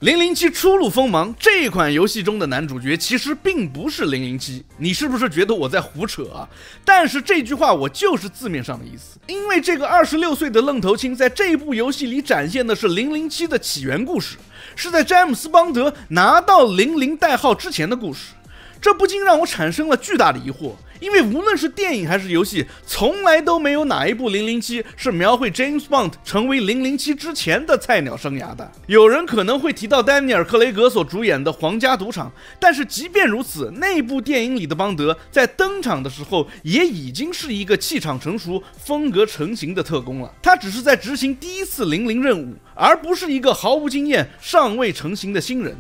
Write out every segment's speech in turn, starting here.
007初露鋒芒這款遊戲中的男主角其實並不是007，你是不是覺得我在胡扯啊？但是這句話我就是字面上的意思，因為這個26歲的愣頭青在這部遊戲裡展現的是007的起源故事，是在詹姆斯邦德拿到00代號之前的故事。這不禁讓我產生了巨大的疑惑，因為無論是電影還是遊戲，從來都沒有哪一部007是描繪 James Bond 成為007之前的菜鳥生涯的。有人可能會提到丹尼爾·克雷格所主演的《皇家賭場》，但是即便如此，那部電影裡的邦德在登場的時候也已經是一個氣場成熟、風格成型的特工了。他只是在執行第一次00任務，而不是一個毫無經驗、尚未成型的新人。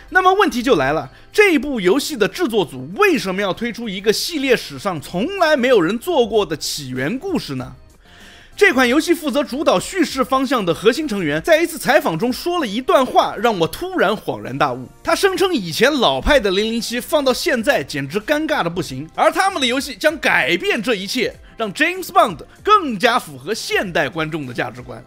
那麼問題就來了，這部游戲的制作組為什麼要推出一個系列史上從來沒有人做過的起源故事呢？這款遊戲負責主導敘事方向的核心成員在一次採訪中說了一段話，讓我突然恍然大悟。他聲稱以前老派的007放到現在簡直尷尬的不行，而他們的游戏将改變這一切，讓 James Bond 更加符合现代觀眾的價值觀。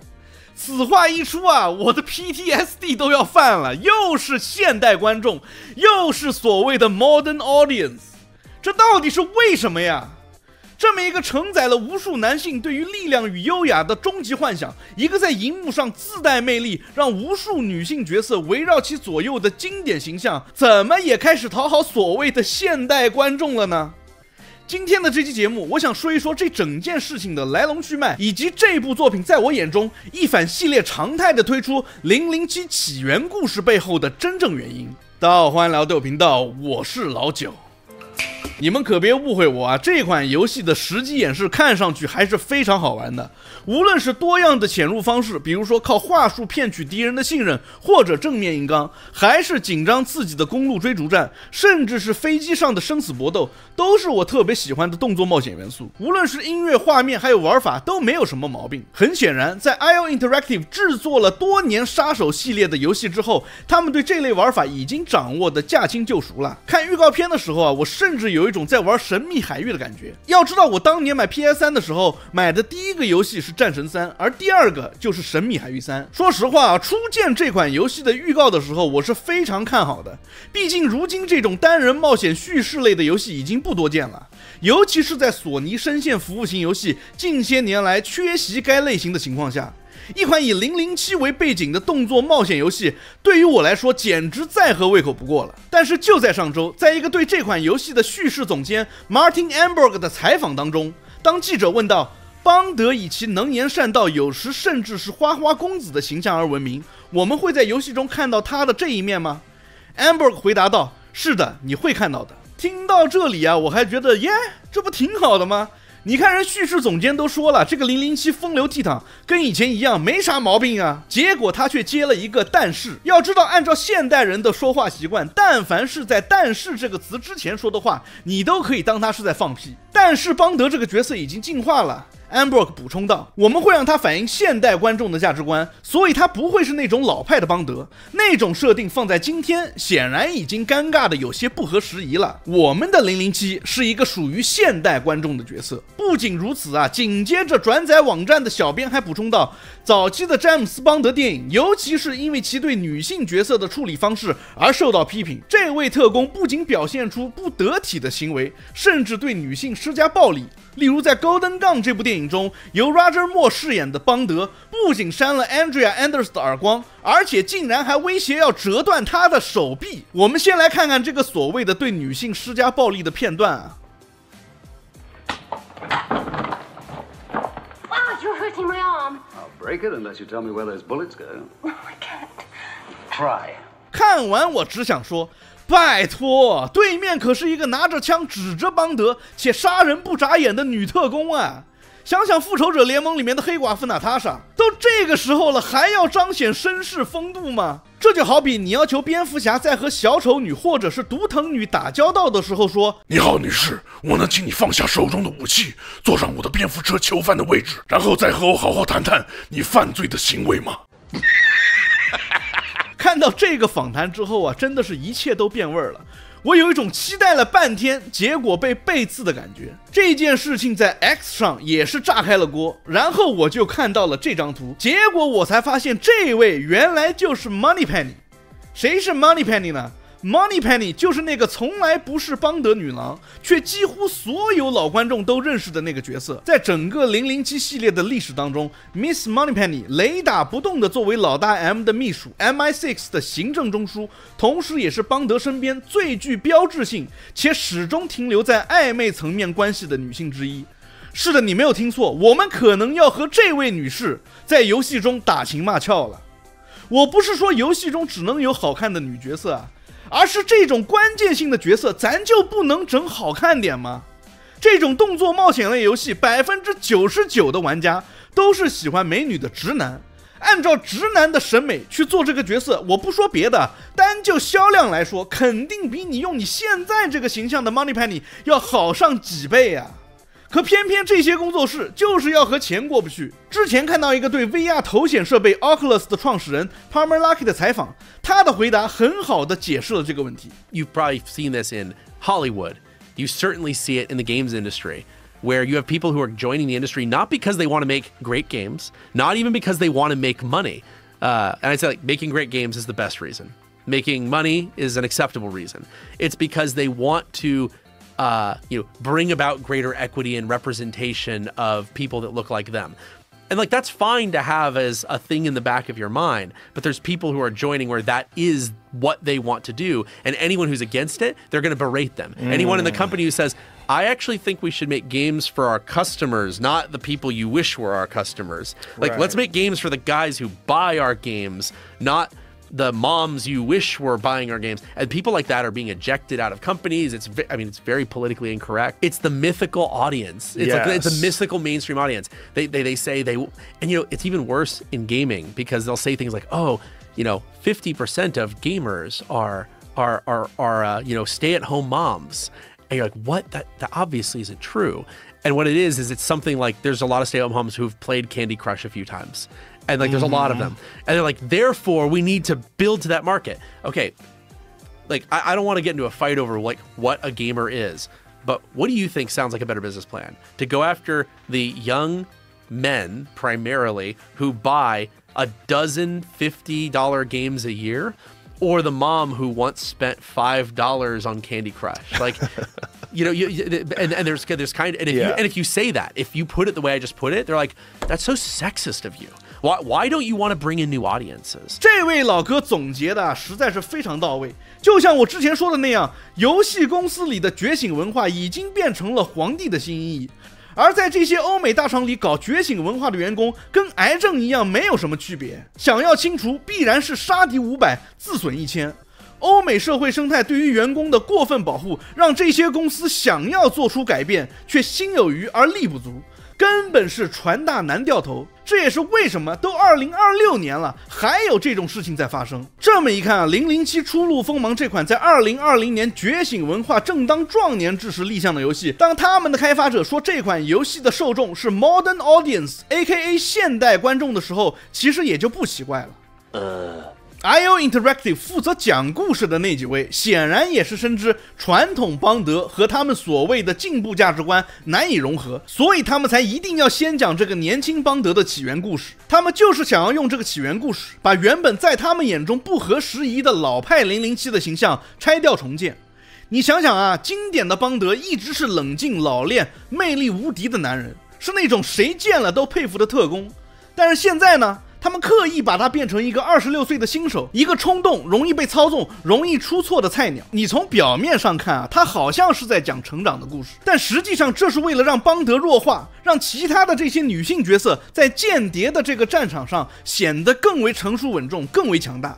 此話一出啊，我的 PTSD 都要犯了，又是現代觀眾，又是所謂的 modern audience， 這到底是為什麼呀？這麼一個承載了無數男性對於力量與優雅的終極幻想，一個在熒幕上自帶魅力，讓無數女性角色圍繞其左右的經典形象，怎麼也開始討好所謂的現代觀眾了呢？今天的這期節目，我想說一說這整件事情的來龍去脈，以及這部作品在我眼中一反系列常態的推出007起源故事背後的真正原因。大家好，歡迎來到豆頻道，我是老九。你們可別誤會我啊，這款遊戲的實際演示看上去還是非常好玩的。無論是多樣的潛入方式，比如說靠話術騙取敵人的信任，或者正面硬剛，還是緊張刺激的公路追逐戰，甚至是飛機上的生死搏鬥，都是我特別喜歡的動作冒險元素。无論是音樂、畫面還有玩法，都沒有什麼毛病。很顯然，在 IO Interactive 制作了多年殺手系列的遊戲之後，他們對這類玩法已經掌握的駕輕就熟了。看預告片的時候啊，我甚至有一種在玩神秘海域的感覺。要知道，我当年買 PS3 的時候，買的第一個遊戲是戰神3，而第二個就是神秘海域3。說實話啊，初見這款遊戲的預告的時候，我是非常看好的。畢竟如今這種單人冒險敘事類的遊戲已經不多見了，尤其是在索尼深陷服務型遊戲近些年來缺席該類型的情況下，一款以007為背景的動作冒險遊戲，對於我來說簡直再合胃口不過了。但是就在上周，在一個對這款遊戲的敘事總監 Martin Amberg 的採訪當中，當記者問到邦德以其能言善道，有時甚至是花花公子的形象而聞名，我們會在遊戲中看到他的這一面嗎？ Amberg 回答道，是的，你會看到的。聽到這裡啊，我還覺得耶，這不挺好的嗎？你看人敘事總監都說了，這個007風流倜儻，跟以前一樣沒啥毛病啊。結果他卻接了一個但是。要知道，按照現代人的說話習慣，但凡是在但是這個詞之前說的話，你都可以當他是在放屁。但是邦德這個角色已經進化了。Amberg 補充道，我們會讓他反映現代觀眾的價值觀，所以他不會是那種老派的邦德。那種設定放在今天，顯然已經尷尬的有些不合時宜了。我們的007是一個屬於現代觀眾的角色。不僅如此啊，緊接着轉載網站的小編還補充道，早期的詹姆斯邦德電影，尤其是因為其對女性角色的處理方式而受到批評。這位特工不僅表現出不得體的行為，甚至对女性施加暴力。例如在 Golden Gun 這部電影中，由 Roger Moore 飾演的邦德不僅扇了 Andrea Anders 的耳光，而且竟然還威脅要折斷她的手臂。我們先來看看這個所謂的對女性施加暴力的片段啊。You're hurting my arm. I'll break it unless you tell me where those bullets go. Oh, I can't. Try. 看完我只想说，拜托，对面可是一個拿着槍指着邦德且殺人不眨眼的女特工啊！想想復仇者聯盟裡面的黑寡婦娜塔莎，都這個時候了，還要彰顯紳士風度嗎？這就好比你要求蝙蝠俠在和小丑女或者是毒藤女打交道的時候說，你好，女士，我能請你放下手中的武器，坐上我的蝙蝠車囚犯的位置，然後再和我好好談談你犯罪的行為嗎？看到這個訪談之後啊，真的是一切都變味了。我有一種期待了半天，結果被背刺的感覺。這件事情在 X 上也是炸開了鍋，然後我就看到了這張圖，結果我才發現這位原來就是 Moneypenny。誰是 Moneypenny 呢？Moneypenny 就是那個從來不是邦德女郎，卻幾乎所有老觀眾都認識的那個角色。在整個007系列的歷史當中 ，Miss Moneypenny 雷打不動地作為老大 M 的秘書 ，MI6 的行政中樞，同時也是邦德身邊最具標誌性且始終停留在曖昧層面關係的女性之一。是的，你沒有聽錯，我們可能要和這位女士在遊戲中打情罵俏了。我不是說遊戲中只能有好看的女角色啊。而是這種關鍵性的角色，咱就不能整好看點嗎？這種動作冒險類遊戲，99%的玩家都是喜歡美女的直男。按照直男的審美去做這個角色，我不說別的，單就銷量來說，肯定比你用你現在這個形象的 Moneypenny 要好上幾倍啊！可偏偏這些工作室就是要和錢過不去。之前看到一個對 VR 頭顯設備 Oculus 的創始人 Palmer Luckey 的採訪，他的回答很好的解釋了這個問題。You've probably seen this in Hollywood. You certainly see it in the games industry, where you have people who are joining the industry not because they want to make great games, not even because they want to make money. And I'd say like making great games is the best reason. Making money is an acceptable reason. It's because they want to bring about greater equity and representation of people that look like them. And like, that's fine to have as a thing in the back of your mind, but there's people who are joining where that is what they want to do. And anyone who's against it, they're going to berate them. Anyone in the company who says, I actually think we should make games for our customers, not the people you wish were our customers. Like, let's make games for the guys who buy our games, not the moms you wish were buying our games. And people like that are being ejected out of companies. It's very politically incorrect. It's the mythical audience. It's like, it's a mythical mainstream audience. They say they, and it's even worse in gaming because they'll say things like, 50% of gamers are stay-at-home moms. And you're like, what? That obviously isn't true. And what it is it's something like there's a lot of stay-at-home moms who've played Candy Crush a few times. And like, there's a lot of them. And they're like, therefore, we need to build to that market. Okay, like, I don't want to get into a fight over like what a gamer is, but what do you think sounds like a better business plan? To go after the young men, primarily, who buy a dozen $50 games a year, or the mom who once spent $5 on Candy Crush? Like, there's kind of, and if you say that, if you put it the way I just put it, they're like, that's so sexist of you. Why don't you want to bring in new audiences? 這位老哥總結的實在是非常到位，就像我之前說的那樣，遊戲公司裡的覺醒文化已經變成了皇帝的新意義。而在這些歐美大廠裡搞覺醒文化的員工，跟癌症一樣沒有什麼區別。想要清除，必然是殺敵500，自損1000。歐美社會生態對於員工的過分保護，讓這些公司想要做出改變，卻心有餘而力不足。根本是船大難掉頭，這也是為什麼都2026年了，還有這種事情在發生。這麼一看啊，007初露鋒芒這款在2020年覺醒文化正當壯年之時立項的遊戲，當他們的開發者說這款遊戲的受眾是 Modern Audience AKA 現代觀眾的時候，其實也就不奇怪了。IO Interactive 負責講故事的那幾位，顯然也是深知傳統邦德和他們所謂的進步價值觀難以融合，所以他們才一定要先講這個年輕邦德的起源故事。他們就是想要用這個起源故事，把原本在他們眼中不合時宜的老派007的形象拆掉重建。你想想啊，經典的邦德一直是冷靜老練、魅力無敵的男人，是那種誰見了都佩服的特工。但是現在呢？他們刻意把他變成一個26歲的新手，一個衝動、容易被操縱、容易出錯的菜鳥。你從表面上看啊，他好像是在講成長的故事，但實際上這是為了讓邦德弱化，讓其他的這些女性角色在間諜的這個戰場上顯得更為成熟穩重、更為強大。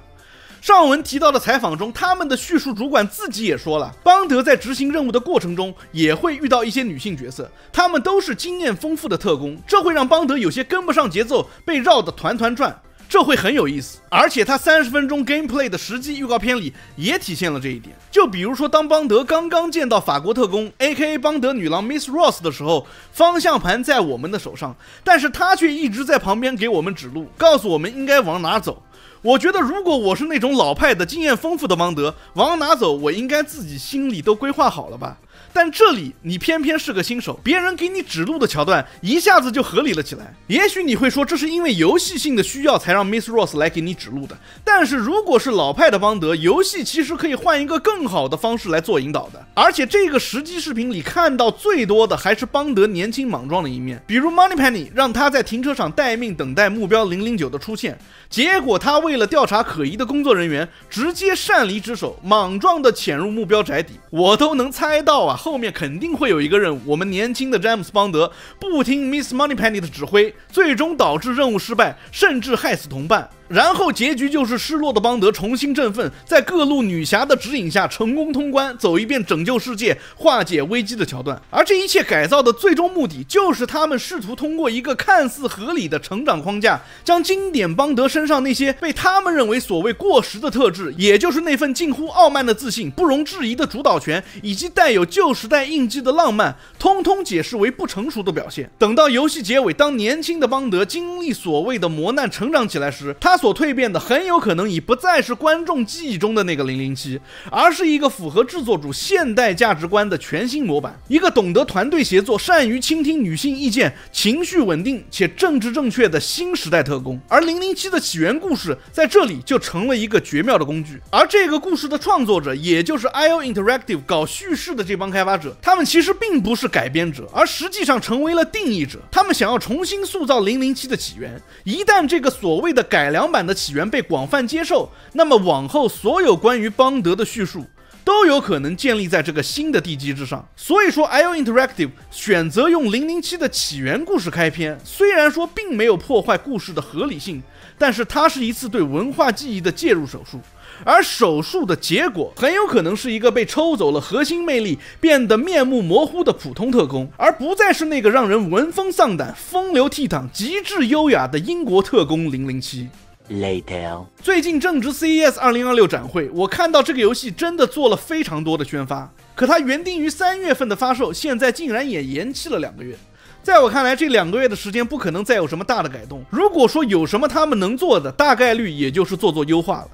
上文提到的採訪中，他們的敘述主管自己也說了，邦德在執行任務的過程中也會遇到一些女性角色，他們都是經驗豐富的特工，這會讓邦德有些跟不上節奏，被繞得團團轉，這會很有意思。而且他30分鐘 gameplay 的實際預告片裡也體現了這一點。就比如說，當邦德剛剛見到法國特工 AKA 邦德女郎 Miss Ross 的時候，方向盤在我們的手上，但是他卻一直在旁邊給我們指路，告訴我們應該往哪走。我覺得如果我是那種老派的經驗豐富的邦德，往哪走我應該自己心裡都規劃好了吧。但这裡你偏偏是個新手，別人給你指路的橋段一下子就合理了起來。也許你會說這是因為遊戲性的需要才讓 Miss Ross 來給你指路的，但是如果是老派的邦德，遊戲其實可以換一個更好的方式來做引導的。而且這個實機視頻裡看到最多的還是邦德年輕莽撞的一面，比如 Moneypenny 讓他在停車場待命等待目標009的出現，結果他為了調查可疑的工作人員，直接擅離職守，莽撞的潛入目標宅邸。我都能猜到啊，後面肯定會有一個任務，我們年輕的詹姆斯邦德不聽 Miss Moneypenny 的指揮，最終導致任務失敗，甚至害死同伴。然後結局就是失落的邦德重新振奮，在各路女俠的指引下成功通關，走一遍拯救世界、化解危機的橋段。而這一切改造的最終目的，就是他們試圖通過一個看似合理的成長框架，將經典邦德身上那些被他們認為所謂過時的特質，也就是那份近乎傲慢的自信、不容置疑的主導權，以及帶有舊時代印記的浪漫，通通解釋為不成熟的表現。等到遊戲結尾，當年輕的邦德經歷所謂的磨難成長起來時，他所蛻變的很有可能已不再是觀眾記憶中的那個007，而是一個符合制作組現代價值觀的全新模板，一個懂得團隊協作、善於傾聽女性意見、情緒穩定且政治正確的新時代特工。而007的起源故事在這裡就成了一個絕妙的工具。而這個故事的創作者，也就是 IO Interactive 搞敘事的這幫開發者，他們其實並不是改編者，而實際上成為了定義者。他們想要重新塑造007的起源，一旦這個所謂的改良版的起源被廣泛接受，那麼往後所有關於邦德的敘述都有可能建立在這個新的地基之上。所以說 IO Interactive 選擇用007的起源故事開篇，雖然說並沒有破壞故事的合理性，但是它是一次對文化記憶的介入手術，而手術的結果很有可能是一個被抽走了核心魅力、變得面目模糊的普通特工，而不再是那個讓人聞風喪膽、風流倜儻、極致優雅的英國特工007。Later. 最近正值 CES 2026展會，我看到這個遊戲真的做了非常多的宣發，可它原定於3月份的發售，現在竟然也延期了2個月。在我看來，這2個月的時間不可能再有什麼大的改動。如果說有什麼他們能做的，大概率也就是做優化了。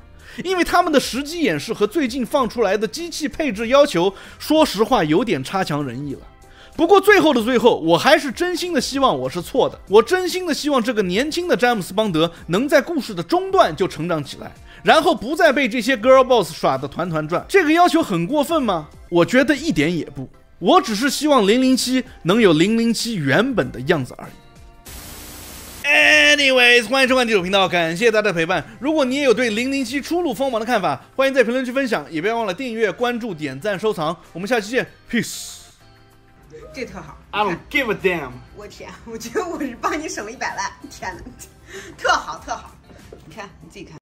因為他們的實機演示和最近放出來的機器配置要求，說實話有點差強人意了。不過最後的最後，我還是真心的希望我是錯的。我真心的希望這個年輕的詹姆斯邦德能在故事的中段就成長起來，然後不再被這些 girl boss 耍得團團轉。這個要求很過分嗎？我覺得一點也不。我只是希望007能有007原本的樣子而已。Anyways， 歡迎收看地手頻道，感謝大家的陪伴。如果你也有對007初露鋒芒的看法，歡迎在評論區分享，也別忘了訂閱、關注、點讚、收藏。我們下期見 ，Peace。這特好 I don't give a damn。我天，我覺得我是幫你省了100萬，天哪，特好特好，你看你自己看。